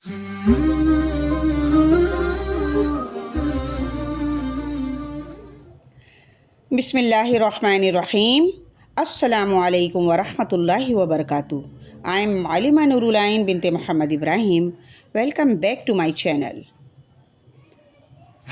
Bismillahirrahmanirrahim. Assalamu alaikum wa rahmatullahi wa barakatuh. I am Alima Nurulain binte Muhammad Ibrahim. Welcome back to my channel.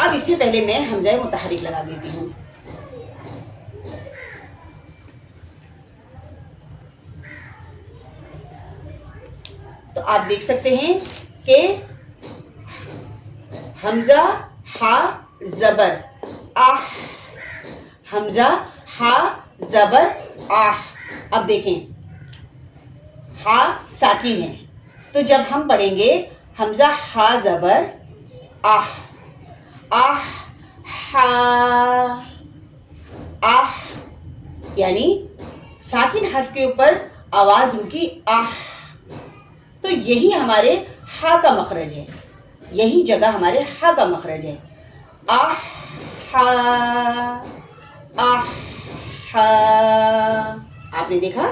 اب اس سے پہلے میں حمزہ متحرک لگا دیتی ہوں. تو آپ دیکھ سکتے ہیں کہ حمزہ ہا زبر آہ، حمزہ ہا زبر آہ. اب دیکھیں ہا ساکن ہے، تو جب ہم پڑھیں گے حمزہ ہا زبر آہ، آہ ہا، آہ، یعنی ساکن حرف کے اوپر آواز رکی آہ. تو یہی ہمارے ہا کا مخرج ہے، یہی جگہ ہمارے ہا کا مخرج ہے. آہ ہا، آہ ہا. آپ نے دیکھا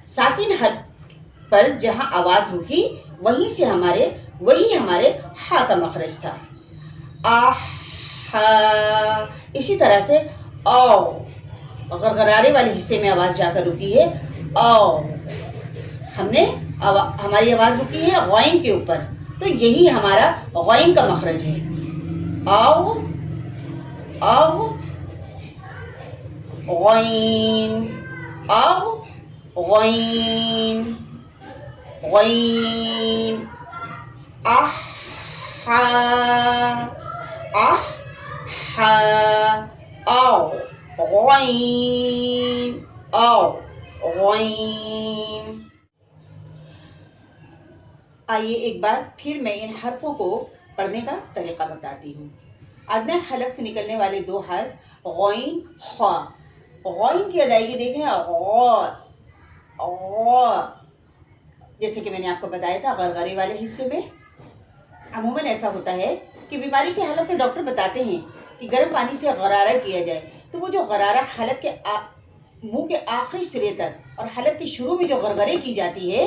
ساکن حرف پر جہاں آواز رکی وہی ہمارے ہا کا مخرج تھا. آہ ہا. اسی طرح سے او، غرغرارے والے حصے میں آواز جا کر رکی ہے او. ہماری آواز رکی ہے غائن کے اوپر، تو یہی ہمارا غائن کا مخرج ہے. او، او، غائن، او، غائن، غائن. آہ ہا، آہ ہا، او، غائن، او، غائن. آئیے ایک بار پھر میں ان حرفوں کو پڑھنے کا طریقہ بتاتی ہوں. ادنی حلق سے نکلنے والے دو حرف غائن خا. غائن کی ادائیگی دیکھیں غا، غا، جیسے کہ میں نے آپ کو بتایا تھا غرغرے والے حصے میں. عموماً ایسا ہوتا ہے کہ بیماری کی حالت میں ڈاکٹر بتاتے ہیں کہ گرم پانی سے غرارہ کیا جائے، تو وہ جو غرارہ حلق کے منہ کے آخری سرے تک اور حلق کے شروع میں جو غرغرے کی جاتی ہے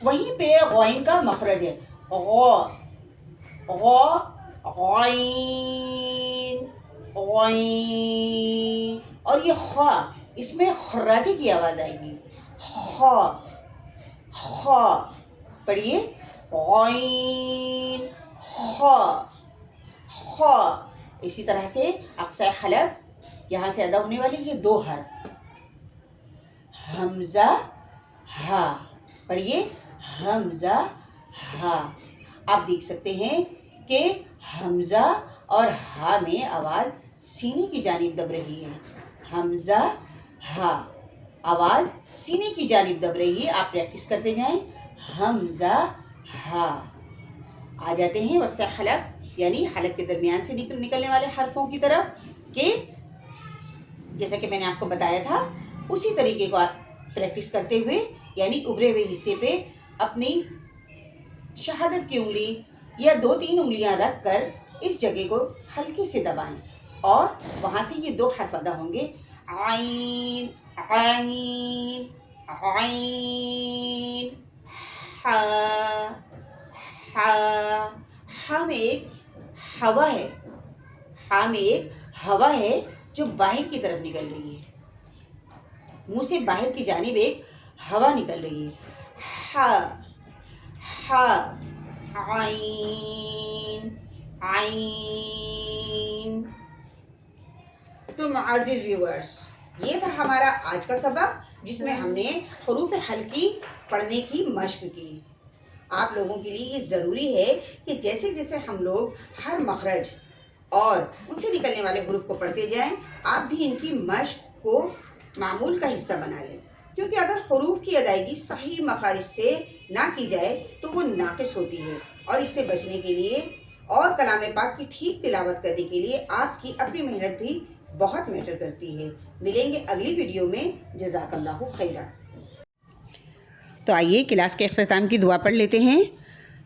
وہیں پہ غائن کا مخرج ہے. غا، غا، غائن، غائن. اور یہ خا، اس میں خراٹے کی آواز آئے گی. خا، خا. پڑھیے غائن خا، خا. اسی طرح سے اقصی حلق یہاں سے ادا ہونے والی یہ دو حرف حمزہ ہا. پڑھیے حمزہ ہا. آپ دیکھ سکتے ہیں کہ حمزہ اور ہا میں آواز سینے کی جانب دب رہی ہے. حمزہ ہا، آواز سینے کی جانب دب رہی ہے. آپ پریکٹس کرتے جائیں. حمزہ ہا. آ جاتے ہیں وسط حلق یعنی حلق کے درمیان سے نکلنے والے حرفوں کی طرف، کہ جیسا کہ میں نے آپ کو بتایا تھا اسی طریقے کو آپ پریکٹس کرتے ہوئے یعنی ابھرے ہوئے حصے پہ اپنی شہادت کی انگلی یا 2-3 انگلیاں رکھ کر اس جگہ کو ہلکے سے دبائیں اور وہاں سے یہ دو حرف ادا ہوں گے. عین، عین، عین، ہا، ہا. ہا میں ایک ہوا ہے، ہا میں ایک ہوا ہے جو باہر کی طرف نکل رہی ہے. منہ سے باہر کی جانب ایک ہوا نکل رہی ہے. ہا، ہا، عین، عین. تو معزز ویورز، یہ تھا ہمارا آج کا سبق جس میں ہم نے حروف حلقی پڑھنے کی مشق کی. آپ لوگوں کے لیے یہ ضروری ہے کہ جیسے جیسے ہم لوگ ہر مخرج اور ان سے نکلنے والے حروف کو پڑھتے جائیں، آپ بھی ان کی مشق کو معمول کا حصہ بنا لیں. کیونکہ اگر حروف کی ادائیگی صحیح مخارج سے نہ کی جائے تو وہ ناقص ہوتی ہے، اور اس سے بچنے کے لیے اور کلام پاک کی ٹھیک تلاوت کرنے کے لیے آپ کی اپنی محنت بھی بہت میٹر کرتی ہے. ملیں گے اگلی ویڈیو میں. جزاک اللہ خیرہ. تو آئیے کلاس کے اختتام کی دعا پڑھ لیتے ہیں.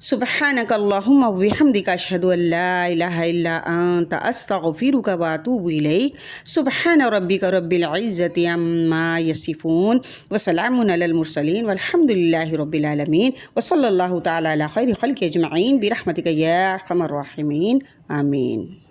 سبحانک اللہم وبحمدک اشہد ان لا الہ الا انت استغفرک واتوب الیک. سبحان ربک رب العزت عما یصفون وسلام علی المرسلین والحمد للہ رب العالمین وصلی اللہ تعالی علی خیر خلق اجمعین برحمتک یا ارحم الراحمین. آمین.